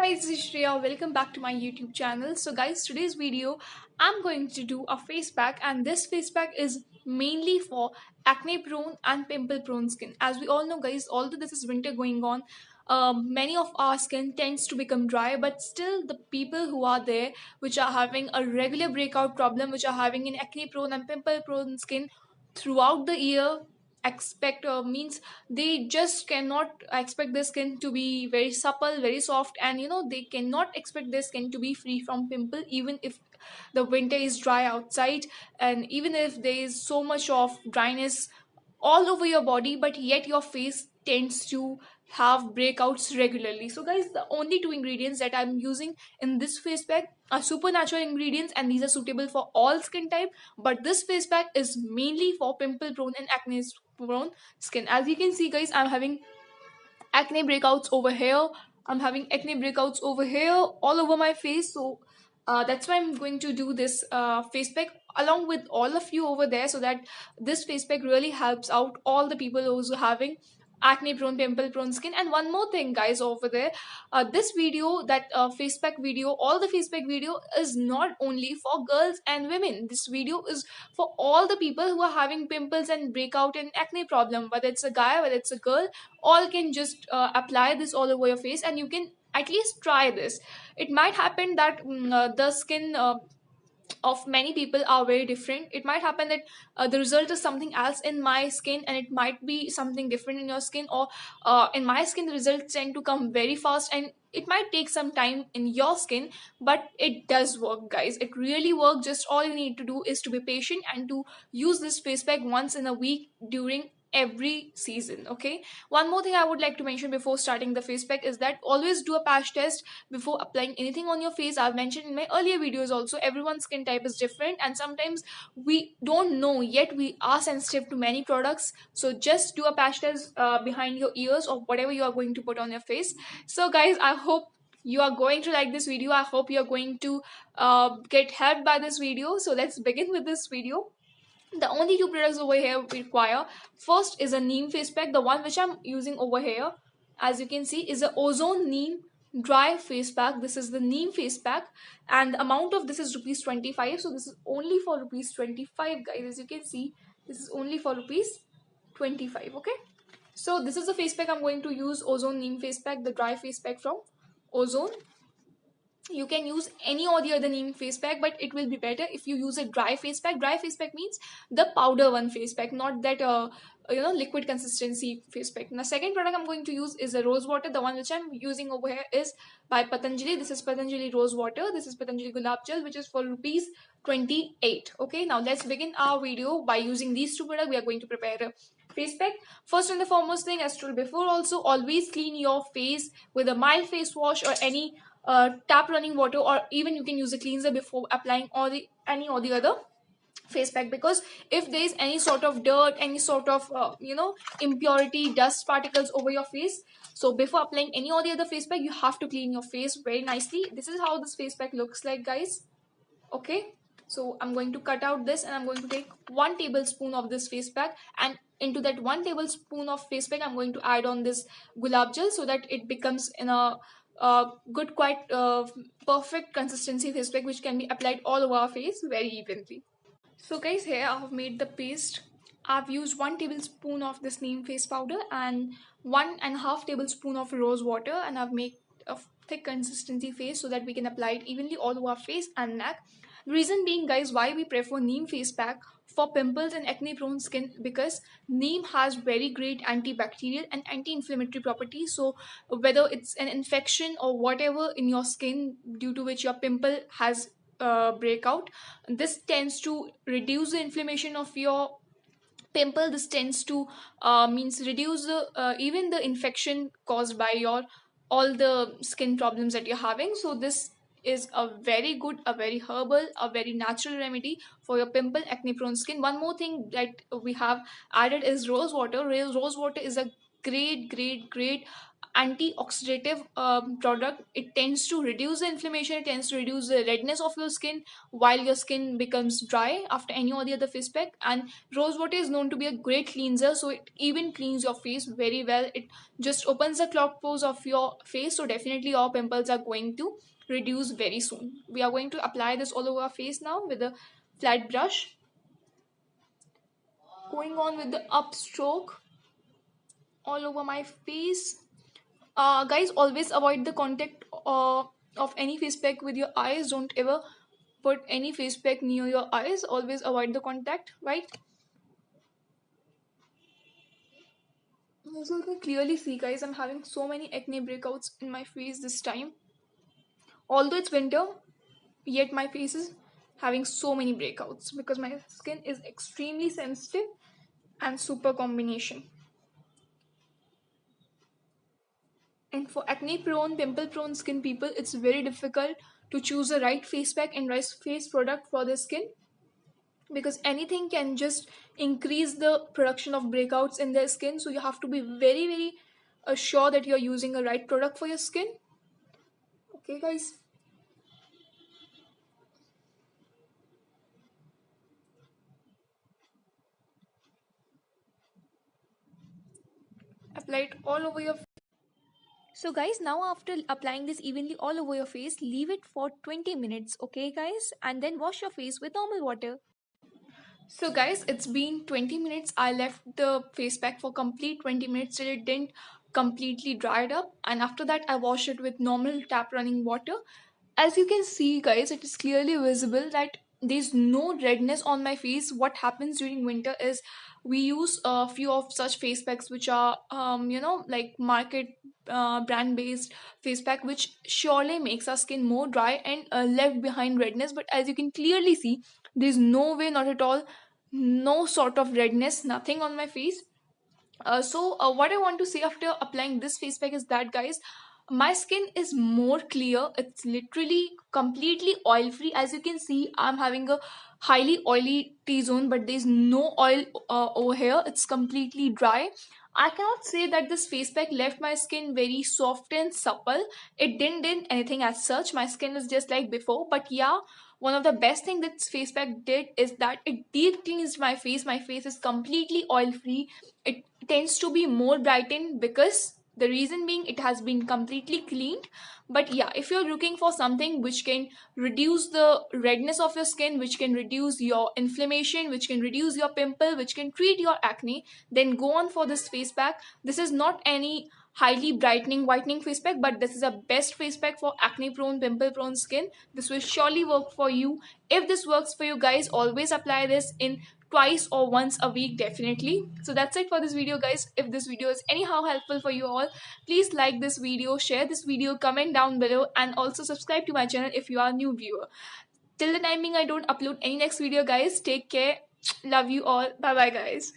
guys, this is Shreya. Welcome back to my YouTube channel. So guys, today's video I'm going to do a face pack, and this face pack is mainly for acne prone and pimple prone skin. As we all know guys, although this is winter going on, many of our skin tends to become dry, but still the people who are there which are having a regular breakout problem, which are having an acne prone and pimple prone skin throughout the year, expect means they just cannot expect their skin to be very supple, very soft, and they cannot expect their skin to be free from pimple even if the winter is dry outside, and even if there is so much of dryness all over your body, but yet your face tends to have breakouts regularly. So guys, the only two ingredients that I'm using in this face pack are supernatural ingredients, and these are suitable for all skin type, but this face pack is mainly for pimple prone and acne prone skin. As you can see guys, I'm having acne breakouts over here, I'm having acne breakouts over here, all over my face. So that's why I'm going to do this face pack along with all of you over there, so that this face pack really helps out all the people who's having acne prone, pimple prone skin. And one more thing guys, over there, this video, that face pack video, all the face pack video is not only for girls and women. This video is for all the people who are having pimples and breakout and acne problem, whether it's a guy, whether it's a girl, all can just apply this all over your face, and you can at least try this. It might happen that the skin of many people are very different. It might happen that the result is something else in my skin, and it might be something different in your skin, or in my skin the results tend to come very fast, and it might take some time in your skin, but it does work guys. It really works. Just all you need to do is to be patient and to use this face pack once in a week during every season. Okay, one more thing I would like to mention before starting the face pack is that always do a patch test before applying anything on your face. I've mentioned in my earlier videos also, everyone's skin type is different, and sometimes we don't know yet we are sensitive to many products. So just do a patch test behind your ears or whatever you are going to put on your face. So guys, I hope you are going to like this video. I hope you are going to get helped by this video. So let's begin with this video. The only two products over here we require, first is a neem face pack. The one which I'm using over here, as you can see, is a Ozone neem dry face pack. This is the neem face pack, and the amount of this is rupees 25. So this is only for rupees 25 guys. As you can see, this is only for rupees 25. Okay, so this is the face pack I'm going to use, Ozone neem face pack, the dry face pack from Ozone. You can use any or the other neem face pack, but it will be better if you use a dry face pack. Dry face pack means the powder one face pack, not that liquid consistency face pack. Now second product I'm going to use is a rose water. The one which I'm using over here is by Patanjali. This is Patanjali Rosewater. This is Patanjali Gulab Jal, which is for rupees 28. Okay, now let's begin our video. By using these two products, we are going to prepare a face pack. First and the foremost thing, as told before also, always clean your face with a mild face wash or any tap running water, or even you can use a cleanser before applying any or the other face pack, because if there is any sort of dirt, any sort of impurity, dust particles over your face, so before applying any or the other face pack, you have to clean your face very nicely. This is how this face pack looks like guys. Okay, so I'm going to cut out this, and I'm going to take 1 tablespoon of this face pack, and into that 1 tablespoon of face pack I'm going to add on this gulab gel, so that it becomes in a good, quite perfect consistency face pack, which can be applied all over our face very evenly. So guys, here I have made the paste. I've used 1 tablespoon of this neem face powder and 1.5 tablespoon of rose water, and I've made a thick consistency face so that we can apply it evenly all over our face and neck. The reason being guys, why we prefer neem face pack for pimples and acne prone skin, because neem has very great antibacterial and anti-inflammatory properties. So whether it's an infection or whatever in your skin due to which your pimple has breakout, this tends to reduce the inflammation of your pimple. This tends to means reduce the even the infection caused by your all the skin problems that you're having. So this is a very good, a very herbal, a very natural remedy for your pimple acne prone skin. One more thing that we have added is rose water. Rose water is a great antioxidative product. It tends to reduce the inflammation, it tends to reduce the redness of your skin while your skin becomes dry after any or the other face pack. And rose water is known to be a great cleanser, so it even cleans your face very well. It just opens the clogged pores of your face, so definitely your pimples are going to reduce very soon. We are going to apply this all over our face now with a flat brush, going on with the upstroke all over my face. Guys, always avoid the contact of any face pack with your eyes. Don't ever put any face pack near your eyes. Always avoid the contact, right? So you can clearly see, guys, I'm having so many acne breakouts in my face this time. Although it's winter, yet my face is having so many breakouts because my skin is extremely sensitive and super combination. And for acne prone, pimple prone skin people, it's very difficult to choose the right face pack and right face product for their skin, because anything can just increase the production of breakouts in their skin. So you have to be very sure that you're using a right product for your skin. Okay, guys. Apply it all over your. So guys, now after applying this evenly all over your face, leave it for 20 minutes, okay guys? And then wash your face with normal water. So guys, it's been 20 minutes. I left the face pack for complete 20 minutes till it didn't completely dried up, and after that I washed it with normal tap running water. As you can see, guys, it is clearly visible that there's no redness on my face. What happens during winter is we use a few of such face packs which are like market brand based face pack, which surely makes our skin more dry and left behind redness. But as you can clearly see, there's no way, not at all, no sort of redness, nothing on my face. So what I want to say after applying this face pack is that, guys, my skin is more clear. It's literally completely oil free. As you can see, I'm having a highly oily T-zone, but there's no oil over here. It's completely dry. I cannot say that this face pack left my skin very soft and supple. It didn't anything as such. My skin is just like before. But yeah, one of the best thing that this face pack did is that it deep cleansed my face. My face is completely oil free. It tends to be more brightened because the reason being it has been completely cleaned. But yeah, if you're looking for something which can reduce the redness of your skin, which can reduce your inflammation, which can reduce your pimple, which can treat your acne, then go on for this face pack. This is not any highly brightening whitening face pack, but this is a best face pack for acne prone, pimple prone skin. This will surely work for you. If this works for you, guys, always apply this in twice or once a week, definitely. So that's it for this video, guys. If this video is anyhow helpful for you all, please like this video, share this video, comment down below, and also subscribe to my channel if you are a new viewer. Till the timing I don't upload any next video, guys, take care. Love you all. Bye bye, guys.